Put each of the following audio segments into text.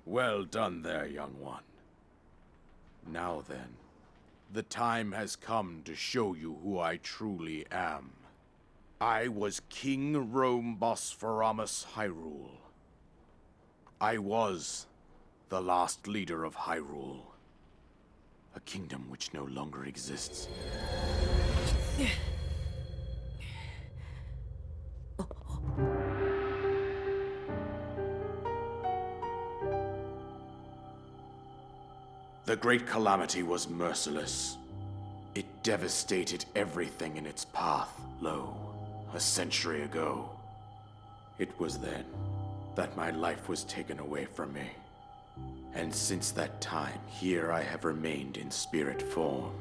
Well done there, young one. Now then, the time has come to show you who I truly am. I was King Rome Bosphoramos Hyrule. I was the last leader of Hyrule, a kingdom which no longer exists. The Great Calamity was merciless. It devastated everything in its path, a century ago. It was then that my life was taken away from me. And since that time, here I have remained in spirit form.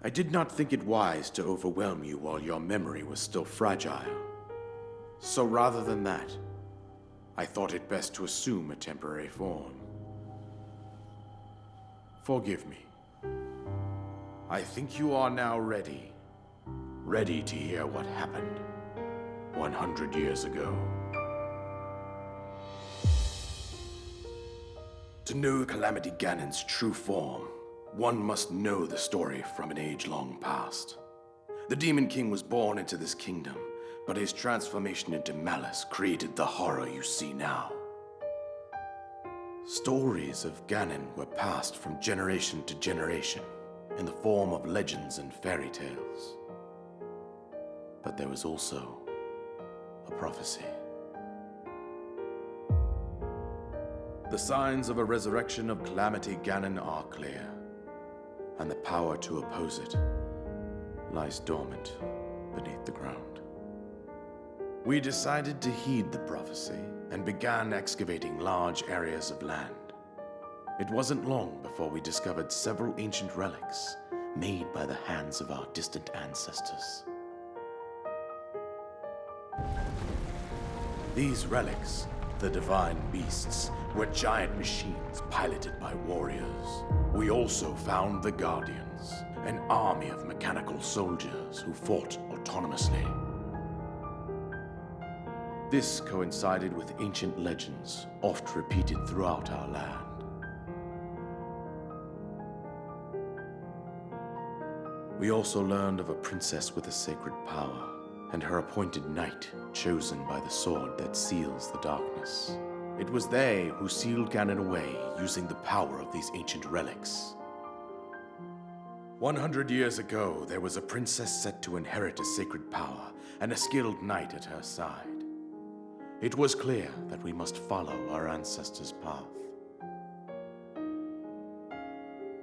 I did not think it wise to overwhelm you while your memory was still fragile. So rather than that, I thought it best to assume a temporary form. Forgive me. I think you are now ready. Ready to hear what happened 100 years ago. To know Calamity Ganon's true form, one must know the story from an age-long past. The Demon King was born into this kingdom, but his transformation into malice created the horror you see now. Stories of Ganon were passed from generation to generation in the form of legends and fairy tales. But there was also a prophecy. The signs of a resurrection of Calamity Ganon are clear, and the power to oppose it lies dormant beneath the ground. We decided to heed the prophecy and began excavating large areas of land. It wasn't long before we discovered several ancient relics made by the hands of our distant ancestors. These relics, the divine beasts, were giant machines piloted by warriors. We also found the Guardians, an army of mechanical soldiers who fought autonomously. This coincided with ancient legends, oft repeated throughout our land. We also learned of a princess with a sacred power, and her appointed knight, chosen by the sword that seals the darkness. It was they who sealed Ganon away using the power of these ancient relics. 100 years ago, there was a princess set to inherit a sacred power and a skilled knight at her side. It was clear that we must follow our ancestors' path.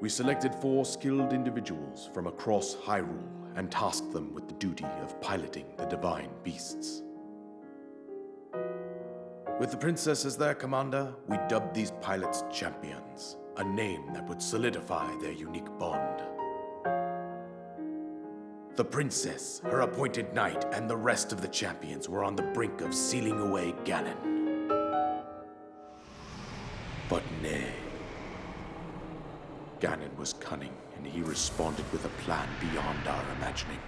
We selected 4 skilled individuals from across Hyrule and tasked them with the duty of piloting the divine beasts. With the princess as their commander, we dubbed these pilots champions. a name that would solidify their unique bond. The princess, her appointed knight, and the rest of the champions were on the brink of sealing away Ganon. But nay. Ganon was cunning, and he responded with a plan beyond our imagining.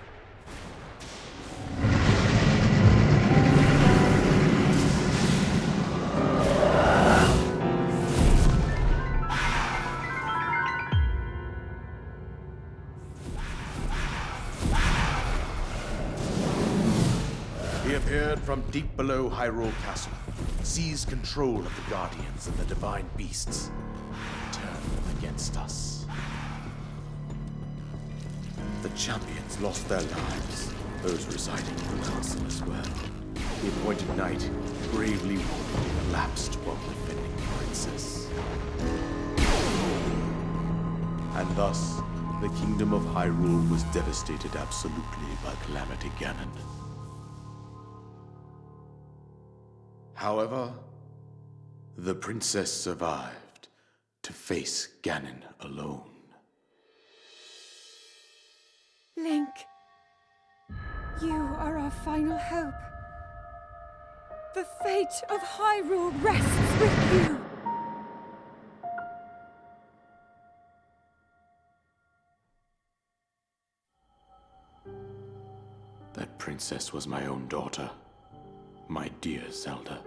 He appeared from deep below Hyrule Castle, seized control of the Guardians and the Divine Beasts, and turned them against us. The champions lost their lives, those residing in the castle as well. The appointed knight, bravely wounded, collapsed while defending the princess. And thus, the kingdom of Hyrule was devastated absolutely by Calamity Ganon. However, the princess survived to face Ganon alone. Link, you are our final hope. The fate of Hyrule rests with you. That princess was my own daughter, my dear Zelda.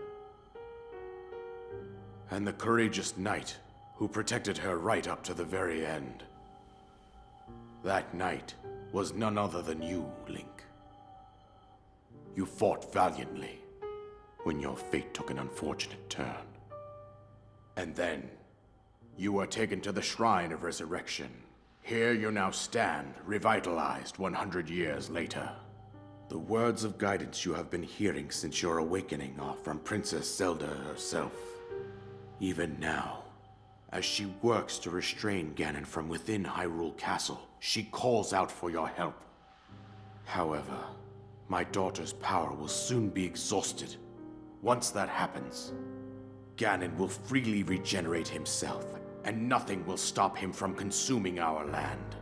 And the courageous knight who protected her right up to the very end. That knight was none other than you, Link. You fought valiantly when your fate took an unfortunate turn. And then, you were taken to the Shrine of Resurrection. Here you now stand, revitalized 100 years later. The words of guidance you have been hearing since your awakening are from Princess Zelda herself. Even now, as she works to restrain Ganon from within Hyrule Castle, she calls out for your help. However, my daughter's power will soon be exhausted. Once that happens, Ganon will freely regenerate himself, and nothing will stop him from consuming our land.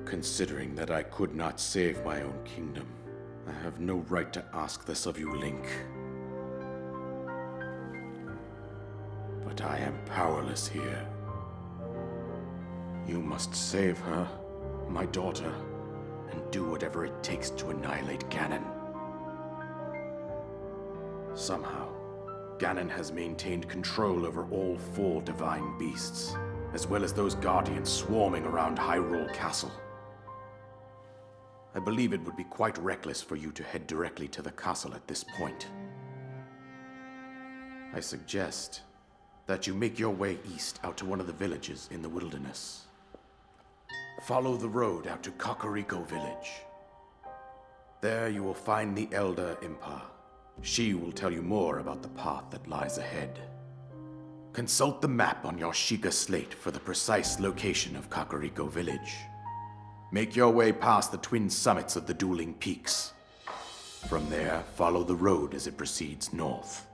Considering that I could not save my own kingdom, I have no right to ask this of you, Link. But I am powerless here. You must save her, my daughter, and do whatever it takes to annihilate Ganon. Somehow, Ganon has maintained control over all 4 divine beasts, as well as those guardians swarming around Hyrule Castle. I believe it would be quite reckless for you to head directly to the castle at this point. I suggest that you make your way east out to one of the villages in the wilderness. Follow the road out to Kakariko Village. There you will find the Elder Impa. She will tell you more about the path that lies ahead. Consult the map on your Sheikah slate for the precise location of Kakariko Village. Make your way past the twin summits of the dueling peaks. From there, follow the road as it proceeds north.